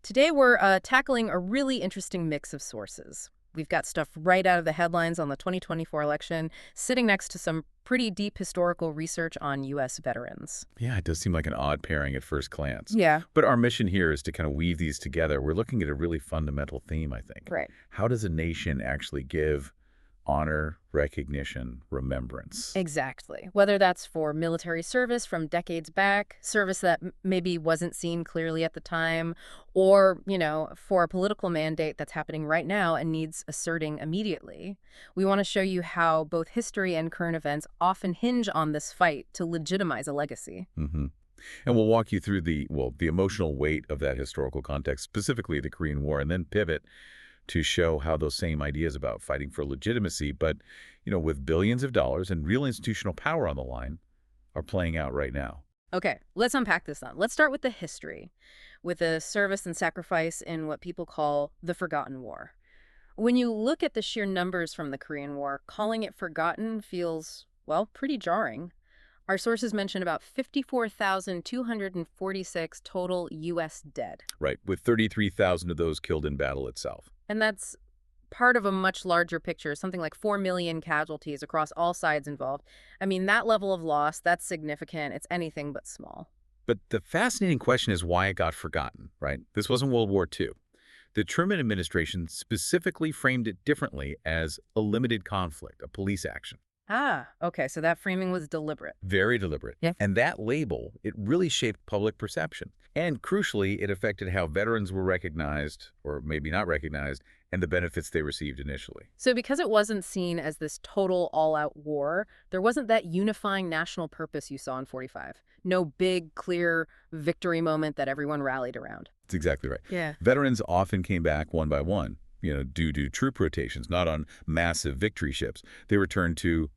Today we're tackling a really interesting mix of sources. We've got stuff right out of the headlines on the 2024 election, sitting next to some pretty deep historical research on U.S. veterans. Yeah, it does seem like an odd pairing at first glance. Yeah, But our mission here is to kind of weave these together. We're looking at a really fundamental theme, I think. right. How does a nation actually give honor, recognition, remembrance? Exactly. Whether that's for military service from decades back, service that maybe wasn't seen clearly at the time, or, for a political mandate that's happening right now and needs asserting immediately. We want to show you how both history and current events often hinge on this fight to legitimize a legacy. Mm-hmm. And we'll walk you through the emotional weight of that historical context, specifically the Korean War, and then pivot to show how those same ideas about fighting for legitimacy, but, with billions of dollars and real institutional power on the line, are playing out right now. Okay, let's unpack this then. Let's start with the history, with the service and sacrifice in what people call the Forgotten War. When you look at the sheer numbers from the Korean War, calling it forgotten feels, well, pretty jarring. Our sources mention about 54,246 total U.S. dead. Right, with 33,000 of those killed in battle itself. And that's part of a much larger picture, something like 4 million casualties across all sides involved. I mean, that level of loss, that's significant. It's anything but small. But the fascinating question is why it got forgotten, right? This wasn't World War II. The Truman administration specifically framed it differently as a limited conflict, a police action. Ah, okay, so that framing was deliberate. Very deliberate. Yeah. And that label, it really shaped public perception. And crucially, it affected how veterans were recognized, or maybe not recognized, and the benefits they received initially. So because it wasn't seen as this total all-out war, there wasn't that unifying national purpose you saw in 45. No big, clear victory moment that everyone rallied around. That's exactly right. Yeah. Veterans often came back one by one, due to troop rotations, not on massive victory ships. They returned to,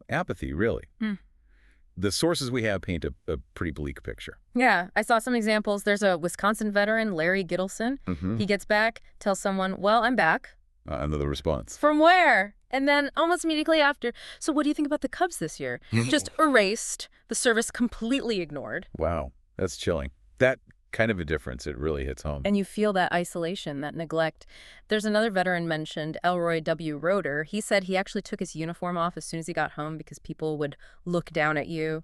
apathy, really. The sources we have paint a pretty bleak picture. Yeah, I saw some examples. There's a Wisconsin veteran, Larry Gittleson. He gets back, tells someone, well, I'm back. Another response. From where? And then almost immediately after, so what do you think about the Cubs this year? Just erased, the service completely ignored. Wow, that's chilling. That kind of a difference, it really hits home. And you feel that isolation, that neglect. There's another veteran mentioned, Elroy W. Roeder. He said he actually took his uniform off as soon as he got home because people would look down at you.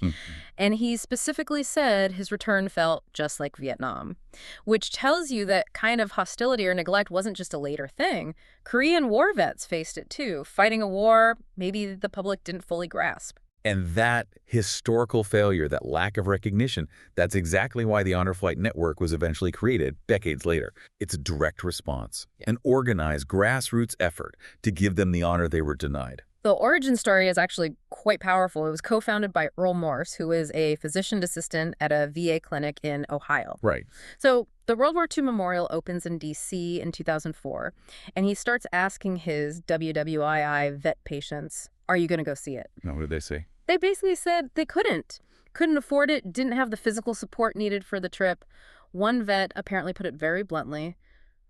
And he specifically said his return felt just like Vietnam, which tells you that kind of hostility or neglect wasn't just a later thing. Korean War vets faced it too, fighting a war maybe the public didn't fully grasp. And that historical failure, that lack of recognition, that's exactly why the Honor Flight Network was eventually created decades later. It's a direct response, an organized grassroots effort to give them the honor they were denied. The origin story is actually quite powerful. It was co-founded by Earl Morse, who is a physician assistant at a VA clinic in Ohio. Right. So the World War II Memorial opens in D.C. in 2004, and he starts asking his WWII vet patients, are you going to go see it? Now, what did they say? They basically said they couldn't afford it, didn't have the physical support needed for the trip. One vet apparently put it very bluntly.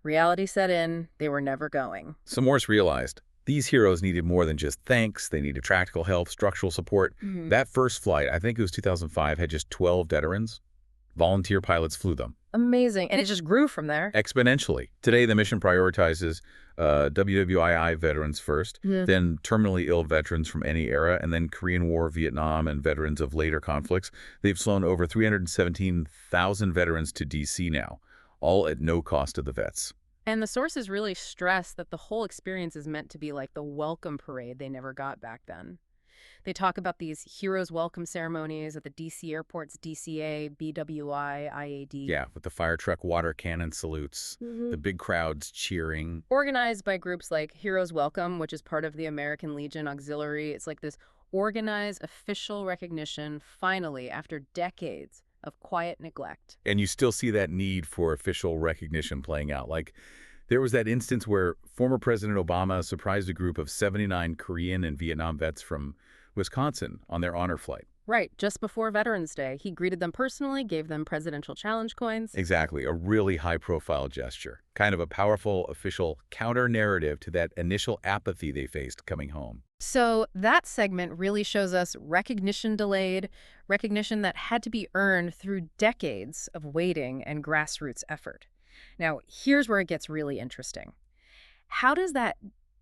Reality set in, they were never going. So Morse realized these heroes needed more than just thanks. They needed practical help, structural support. That first flight, I think it was 2005, had just 12 veterans. Volunteer pilots flew them. Amazing. And it just grew from there. Exponentially. Today, the mission prioritizes WWII veterans first, then terminally ill veterans from any era, and then Korean War, Vietnam, and veterans of later conflicts. They've flown over 317,000 veterans to D.C. now, all at no cost to the vets. And the sources really stress that the whole experience is meant to be like the welcome parade they never got back then. They talk about these heroes' welcome ceremonies at the D.C. airport's DCA, BWI, IAD. Yeah, with the fire truck water cannon salutes, the big crowds cheering. Organized by groups like Heroes Welcome, which is part of the American Legion Auxiliary. It's like this organized official recognition, finally, after decades of quiet neglect. And you still see that need for official recognition playing out. Like, there was that instance where former President Obama surprised a group of 79 Korean and Vietnam vets from Wisconsin on their honor flight. Right, just before Veterans Day. He greeted them personally, gave them presidential challenge coins. Exactly, a really high-profile gesture. Kind of a powerful, official counter-narrative to that initial apathy they faced coming home. So that segment really shows us recognition delayed, recognition that had to be earned through decades of waiting and grassroots effort. Now, here's where it gets really interesting. How does that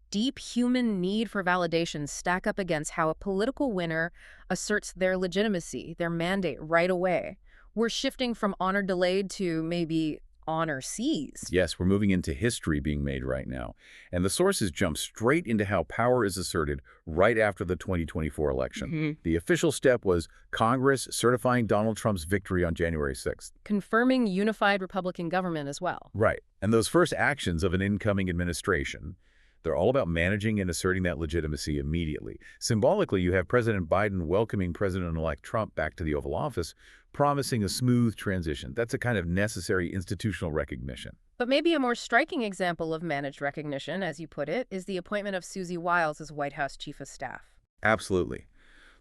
deep human need for validation stack up against how a political winner asserts their legitimacy, their mandate right away? We're shifting from honor delayed to maybe honor seized. Yes, we're moving into history being made right now. And the sources jump straight into how power is asserted right after the 2024 election. The official step was Congress certifying Donald Trump's victory on January 6th. Confirming unified Republican government as well. Right. And those first actions of an incoming administration, they're all about managing and asserting that legitimacy immediately. Symbolically, you have President Biden welcoming President-elect Trump back to the Oval Office, promising a smooth transition. That's a kind of necessary institutional recognition. But maybe a more striking example of managed recognition, as you put it, is the appointment of Susie Wiles as White House Chief of Staff. Absolutely.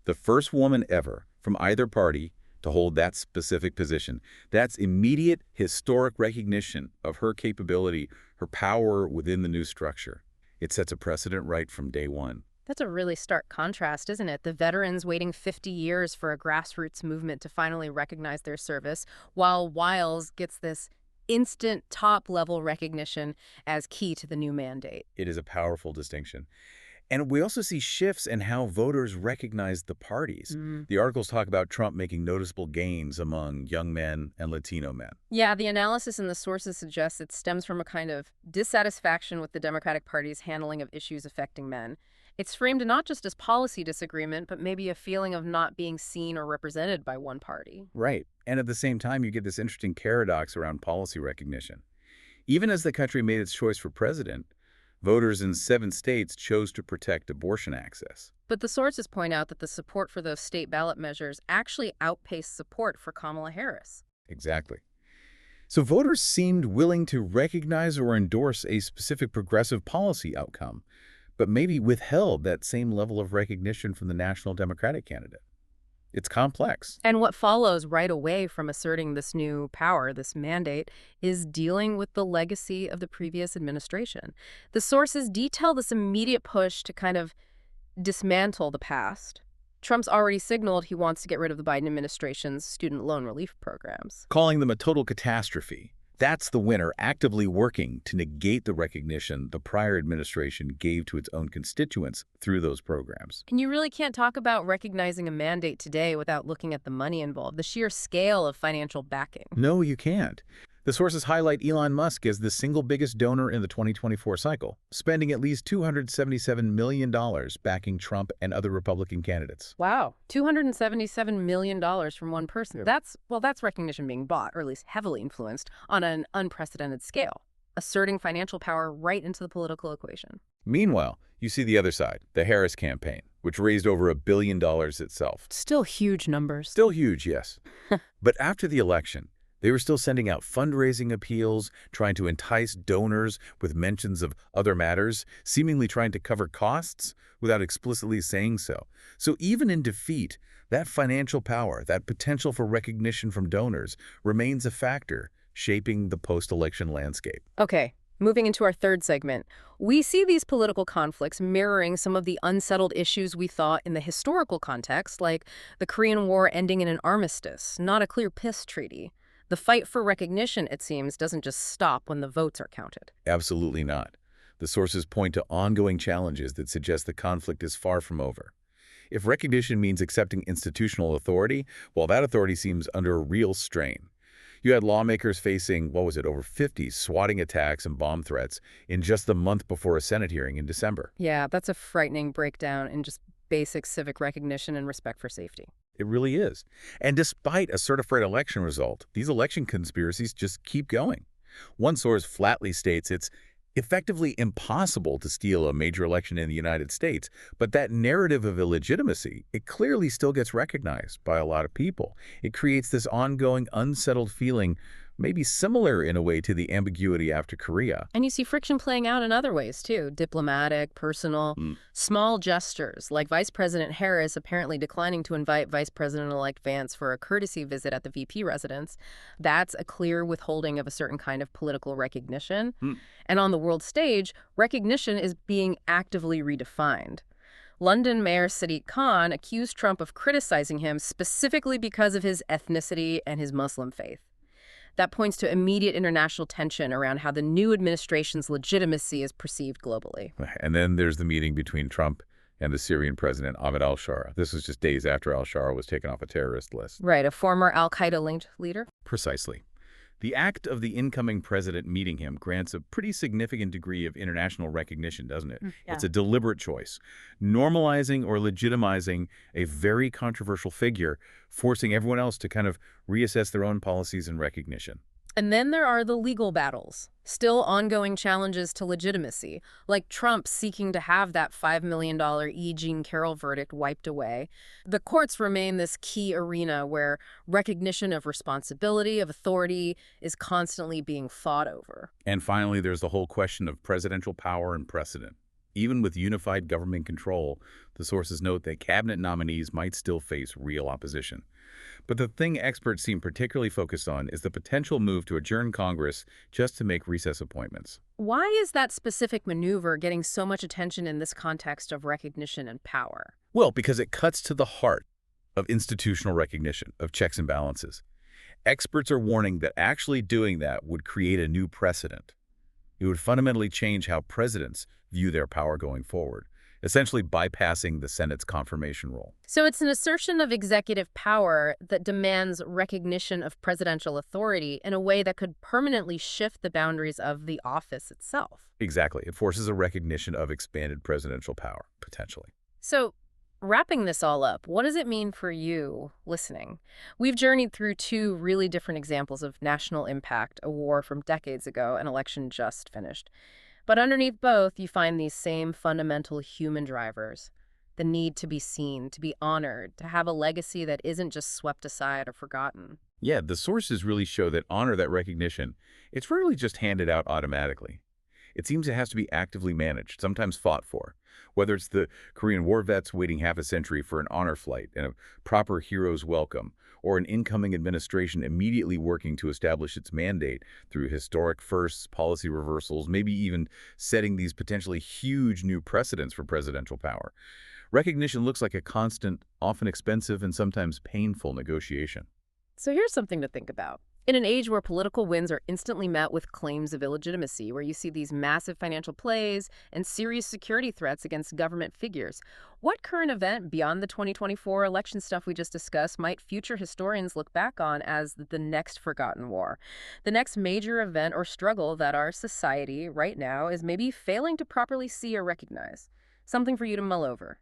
The first woman ever from either party to hold that specific position. That's immediate historic recognition of her capability, her power within the new structure. It sets a precedent right from day one. That's a really stark contrast, isn't it? The veterans waiting 50 years for a grassroots movement to finally recognize their service, while Wiles gets this instant top-level recognition as key to the new mandate. It is a powerful distinction. And we also see shifts in how voters recognize the parties. The articles talk about Trump making noticeable gains among young men and Latino men. Yeah, the analysis in the sources suggests it stems from a kind of dissatisfaction with the Democratic Party's handling of issues affecting men. It's framed not just as policy disagreement, but maybe a feeling of not being seen or represented by one party. Right. And at the same time, you get this interesting paradox around policy recognition. Even as the country made its choice for president, voters in 7 states chose to protect abortion access. But the sources point out that the support for those state ballot measures actually outpaced support for Kamala Harris. Exactly. So voters seemed willing to recognize or endorse a specific progressive policy outcome, but maybe withheld that same level of recognition from the national Democratic candidate. It's complex. And what follows right away from asserting this new power, this mandate, is dealing with the legacy of the previous administration. The sources detail this immediate push to kind of dismantle the past. Trump's already signaled he wants to get rid of the Biden administration's student loan relief programs. Calling them a total catastrophe. That's the winner actively working to negate the recognition the prior administration gave to its own constituents through those programs. And you really can't talk about recognizing a mandate today without looking at the money involved, the sheer scale of financial backing. No, you can't. The sources highlight Elon Musk as the single biggest donor in the 2024 cycle, spending at least $277 million backing Trump and other Republican candidates. Wow, $277 million from one person. Yeah. That's recognition being bought, or at least heavily influenced, on an unprecedented scale, asserting financial power right into the political equation. Meanwhile, you see the other side, the Harris campaign, which raised over $1 billion itself. Still huge numbers. Still huge, yes. But after the election, they were still sending out fundraising appeals, trying to entice donors with mentions of other matters, seemingly trying to cover costs without explicitly saying so. So even in defeat, that financial power, that potential for recognition from donors, remains a factor shaping the post-election landscape. Okay, moving into our third segment, we see these political conflicts mirroring some of the unsettled issues we thought in the historical context, like the Korean War ending in an armistice, not a clear peace treaty. The fight for recognition, it seems, doesn't just stop when the votes are counted. Absolutely not. The sources point to ongoing challenges that suggest the conflict is far from over. If recognition means accepting institutional authority, well, that authority seems under real strain. You had lawmakers facing, over 50 swatting attacks and bomb threats in just the month before a Senate hearing in December. Yeah, that's a frightening breakdown in just basic civic recognition and respect for safety. It really is. And despite a certified election result, these election conspiracies just keep going. One source flatly states it's effectively impossible to steal a major election in the United States, but that narrative of illegitimacy, it clearly still gets recognized by a lot of people. It creates this ongoing, unsettled feeling, maybe similar in a way to the ambiguity after Korea. And you see friction playing out in other ways, too. Diplomatic, personal, small gestures, like Vice President Harris apparently declining to invite Vice President-elect Vance for a courtesy visit at the VP residence. That's a clear withholding of a certain kind of political recognition. And on the world stage, recognition is being actively redefined. London Mayor Sadiq Khan accused Trump of criticizing him specifically because of his ethnicity and his Muslim faith. that points to immediate international tension around how the new administration's legitimacy is perceived globally. And then there's the meeting between Trump and the Syrian president, Ahmed al-Shara. This was just days after al-Shara was taken off a terrorist list. Right, a former al-Qaeda-linked leader? Precisely. The act of the incoming president meeting him grants a pretty significant degree of international recognition, doesn't it? Yeah. It's a deliberate choice, normalizing or legitimizing a very controversial figure, forcing everyone else to kind of reassess their own policies and recognition. And then there are the legal battles, still ongoing challenges to legitimacy, like Trump seeking to have that $5 million E. Jean Carroll verdict wiped away. The courts remain this key arena where recognition of responsibility, of authority, is constantly being fought over. And finally, there's the whole question of presidential power and precedent. Even with unified government control, the sources note that cabinet nominees might still face real opposition. But the thing experts seem particularly focused on is the potential move to adjourn Congress just to make recess appointments. Why is that specific maneuver getting so much attention in this context of recognition and power? Well, because it cuts to the heart of institutional recognition, of checks and balances. Experts are warning that actually doing that would create a new precedent. It would fundamentally change how presidents view their power going forward, essentially bypassing the Senate's confirmation role. So it's an assertion of executive power that demands recognition of presidential authority in a way that could permanently shift the boundaries of the office itself. Exactly. It forces a recognition of expanded presidential power, potentially. So, wrapping this all up, what does it mean for you listening? We've journeyed through two really different examples of national impact, a war from decades ago, an election just finished. But underneath both, you find these same fundamental human drivers. The need to be seen, to be honored, to have a legacy that isn't just swept aside or forgotten. Yeah, the sources really show that honor, that recognition, it's rarely just handed out automatically. It seems it has to be actively managed, sometimes fought for. Whether it's the Korean War vets waiting half a century for an honor flight and a proper hero's welcome, or an incoming administration immediately working to establish its mandate through historic firsts, policy reversals, maybe even setting these potentially huge new precedents for presidential power. Recognition looks like a constant, often expensive, and sometimes painful negotiation. So here's something to think about. In an age where political wins are instantly met with claims of illegitimacy, where you see these massive financial plays and serious security threats against government figures, what current event beyond the 2024 election stuff we just discussed might future historians look back on as the next forgotten war? The next major event or struggle that our society right now is maybe failing to properly see or recognize? Something for you to mull over.